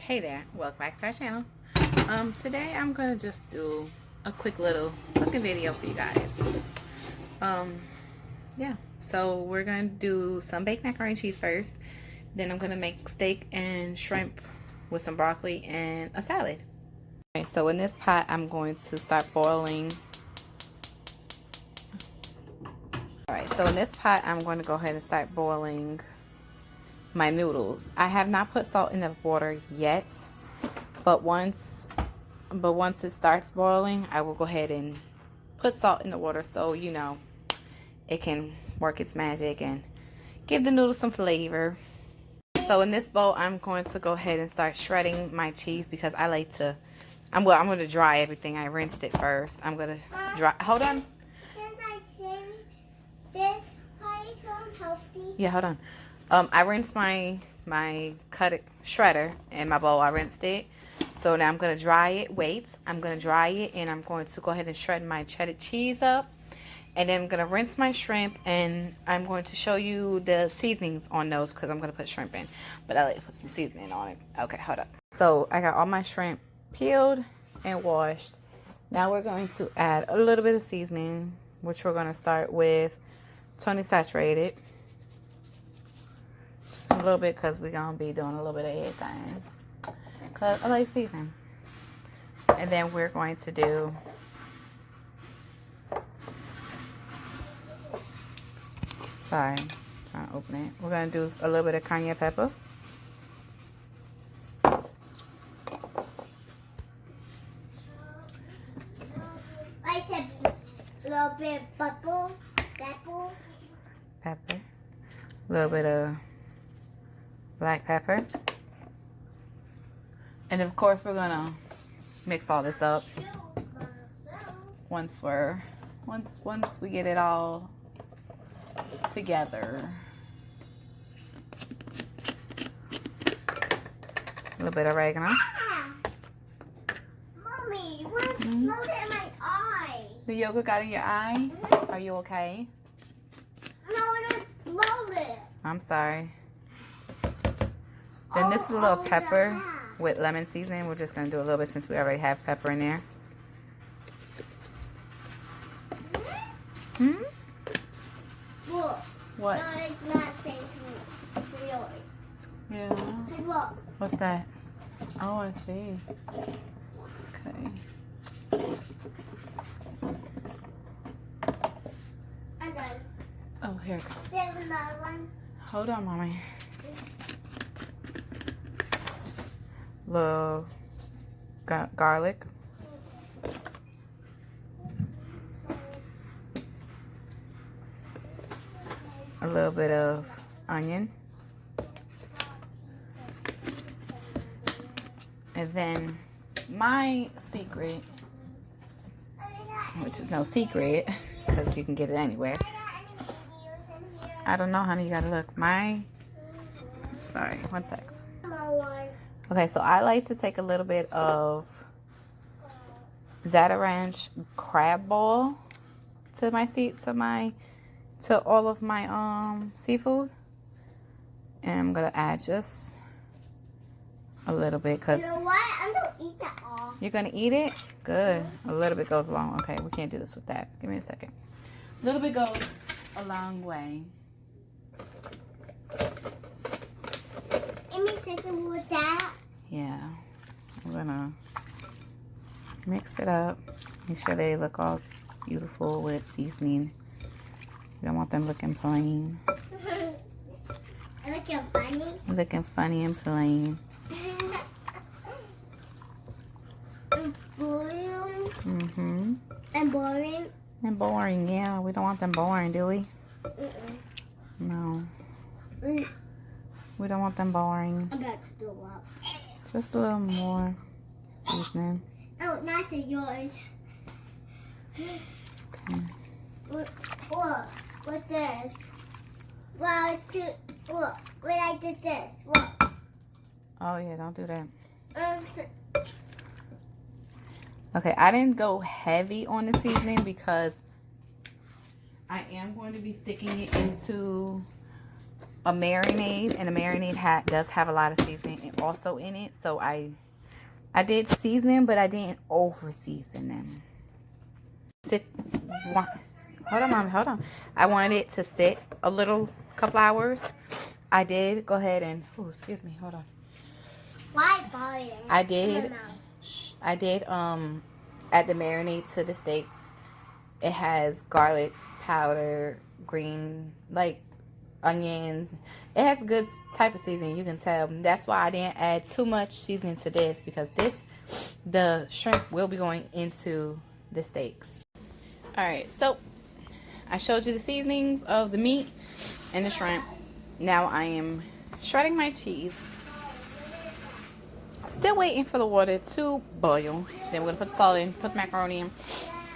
Hey there, welcome back to our channel. Today I'm gonna just do a quick little cooking video for you guys. Yeah, so we're gonna do some baked macaroni and cheese first. Then I'm gonna make steak and shrimp with some broccoli and a salad. Okay, so in this pot I'm going to start boiling. Alright, so in this pot I'm going to go ahead and start boiling my noodles. I have not put salt in the water yet, but once it starts boiling, I will go ahead and put salt in the water so you know it can work its magic and give the noodles some flavor. So in this bowl, I'm going to go ahead and start shredding my cheese because I like to. I'm going to dry everything. I rinsed it first. I'm going to dry. Hold on. Since I say this, how is so unhealthy? Yeah, hold on. I rinsed my shredder in my bowl. I rinsed it. So now I'm going to dry it. Wait. I'm going to dry it and I'm going to go ahead and shred my cheddar cheese up. And then I'm going to rinse my shrimp and I'm going to show you the seasonings on those because I'm going to put shrimp in. But I like to put some seasoning on it. Okay, hold up. So I got all my shrimp peeled and washed. Now we're going to add a little bit of seasoning, which we're going to start with Tony saturated. Just a little bit because we're going to be doing a little bit of everything. Because I like seasoning. And then we're going to do sorry, I'm trying to open it. We're going to do a little bit of cayenne pepper. I said a little bit pepper. Pepper. A little bit of black pepper. And of course we're going to mix all this up once we get it all together. A little bit of oregano. Ah! Mommy, what exploded in my eye? The yogurt got in your eye? Mm-hmm. Are you okay? No, it exploded. I'm sorry. Then this is a little pepper yeah. with lemon seasoning. We're just going to do a little bit since we already have pepper in there. Hmm? Look. What? No, it's not same to me. It's yours. Yeah. Hey, look. What's that? Oh, I see. Okay. I'm done. Oh, here it goes. There's another one. Hold on, Mommy. Little garlic. A little bit of onion. And then my secret, which is no secret because you can get it anywhere. I don't know, honey. You gotta look. Sorry, one sec. Okay, so I like to take a little bit of Zeta Ranch crab ball to all of my seafood, and I'm gonna add just a little bit because you know what? I'm gonna eat that all. You're gonna eat it? Good. A little bit goes a long. Okay, we can't do this with that. Give me a second. A little bit goes a long way. It makes sense with that. Yeah. I'm gonna mix it up. Make sure they look all beautiful with seasoning. You don't want them looking plain. Looking funny. Looking funny and plain. And boring. Mm-hmm. And boring. And boring, yeah. We don't want them boring, do we? No. We don't want them boring. I'm about to throw up. Just a little more seasoning. Oh, not yours. Okay. Look, what's this? Well, look, when I did this, look. Oh, yeah, don't do that. Um, Okay, I didn't go heavy on the seasoning because I am going to be sticking it into a marinade, and a marinade does have a lot of seasoning also in it. So I did season them, but I didn't over season them. Hold on, Mom, hold on. I wanted it to sit a couple hours. I did go ahead and, oh, excuse me, hold on. Why bother? I did add the marinade to the steaks. It has garlic powder, green, like onions. It has a good type of seasoning, you can tell. That's why I didn't add too much seasoning to this, because the shrimp will be going into the steaks. Alright, so I showed you the seasonings of the meat and the shrimp. Now I am shredding my cheese. Still waiting for the water to boil. Then we're going to put the salt in, put the macaroni in,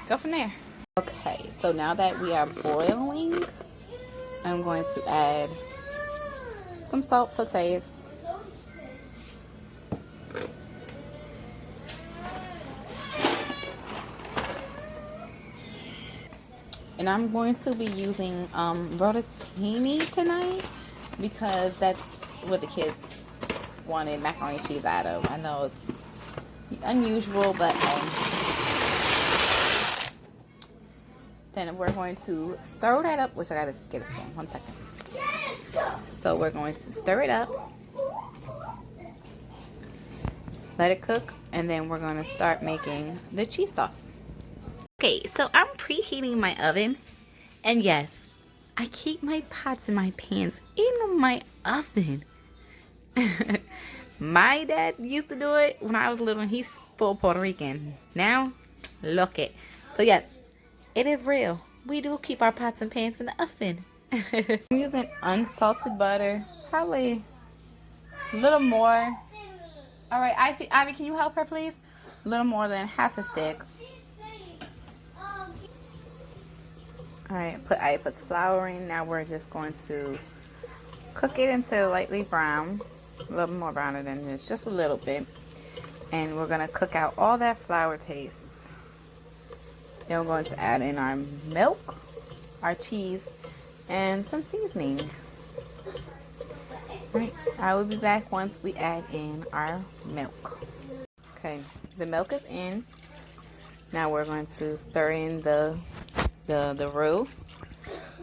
go from there. Okay, so now that we are boiling, I'm going to add some salt for taste. And I'm going to be using rototini tonight, because that's what the kids wanted macaroni and cheese out of. I know it's unusual, but then we're going to stir that up, which I gotta get a spoon. 1 second. So we're going to stir it up, let it cook, and then we're going to start making the cheese sauce. Okay, so I'm preheating my oven, and yes, I keep my pots and my pans in my oven. My dad used to do it when I was little, and he's full Puerto Rican. Now, look it. So yes, it is real. We do keep our pots and pans in the oven. I'm using unsalted butter, probably a little more. All right, Ivy, can you help her, please? A little more than half a stick. All right, I put flour in. Now we're just going to cook it until lightly brown. A little more browner than this, just a little bit. And we're going to cook out all that flour taste. Then we're going to add in our milk, our cheese, and some seasoning. All right, I will be back once we add in our milk. Okay, the milk is in. Now we're going to stir in the roux,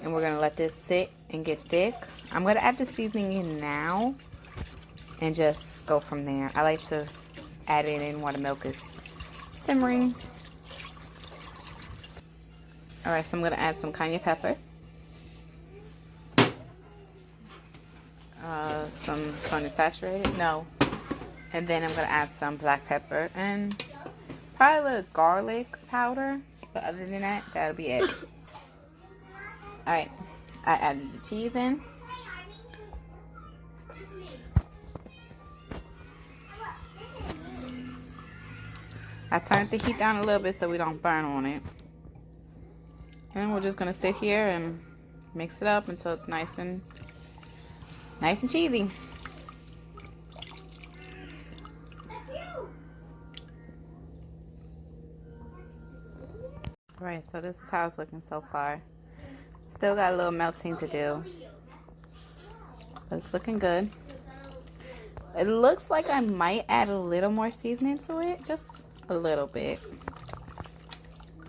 and we're going to let this sit and get thick. I'm going to add the seasoning in now and just go from there. I like to add it in while the milk is simmering. All right, so I'm going to add some cayenne pepper, some honey saturated, and then I'm going to add some black pepper and probably a little garlic powder, but other than that, that'll be it. All right, I added the cheese in. I turned the heat down a little bit so we don't burn on it. And we're just gonna sit here and mix it up until it's nice and cheesy. Alright, so this is how it's looking so far. Still got a little melting to do, but it's looking good. It looks like I might add a little more seasoning to it, just a little bit,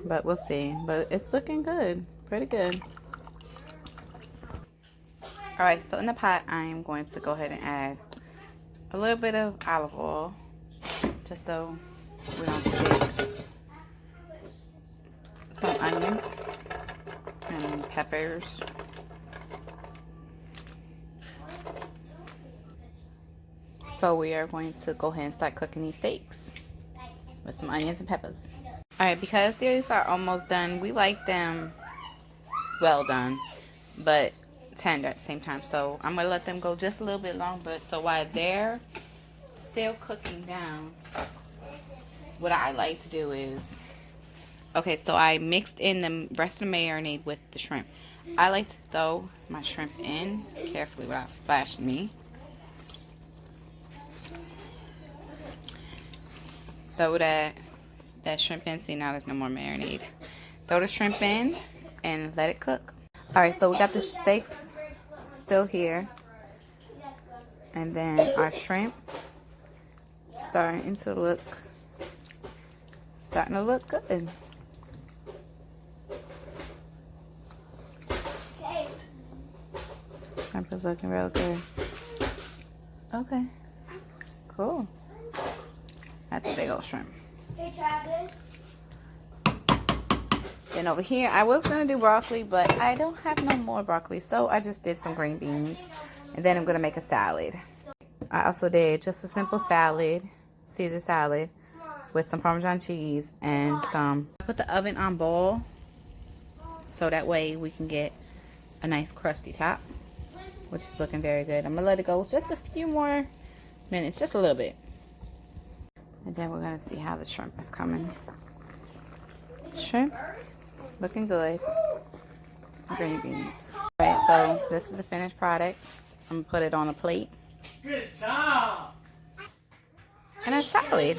but we'll see. But it's looking good, pretty good. All right, so in the pot, I'm going to go ahead and add a little bit of olive oil, just so we don't stick. Some onions and peppers. So we are going to go ahead and start cooking these steaks with some onions and peppers. All right, because these are almost done, we like them well done, but tender at the same time. So I'm gonna let them go just a little bit long, but so while they're still cooking down, what I like to do is, okay, so I mixed in the rest of the marinade with the shrimp. I like to throw my shrimp in carefully without splashing me. Throw that shrimp in. See, now there's no more marinade. Throw the shrimp in and let it cook. All right, so we got the steaks still here. And then our shrimp starting to look good. Okay. Shrimp is looking real good. Okay. Cool. That's a big old shrimp. Hey, Travis. Then over here, I was going to do broccoli, but I don't have no more broccoli. So I just did some green beans. And then I'm going to make a salad. I also did just a simple salad, Caesar salad, with some Parmesan cheese and some. I put the oven on boil so that way we can get a nice crusty top, which is looking very good. I'm going to let it go just a few more minutes, just a little bit. And then we're going to see how the shrimp is coming. Shrimp, looking good. Green beans. Alright, so this is the finished product. I'm going to put it on a plate. Good job. And a salad.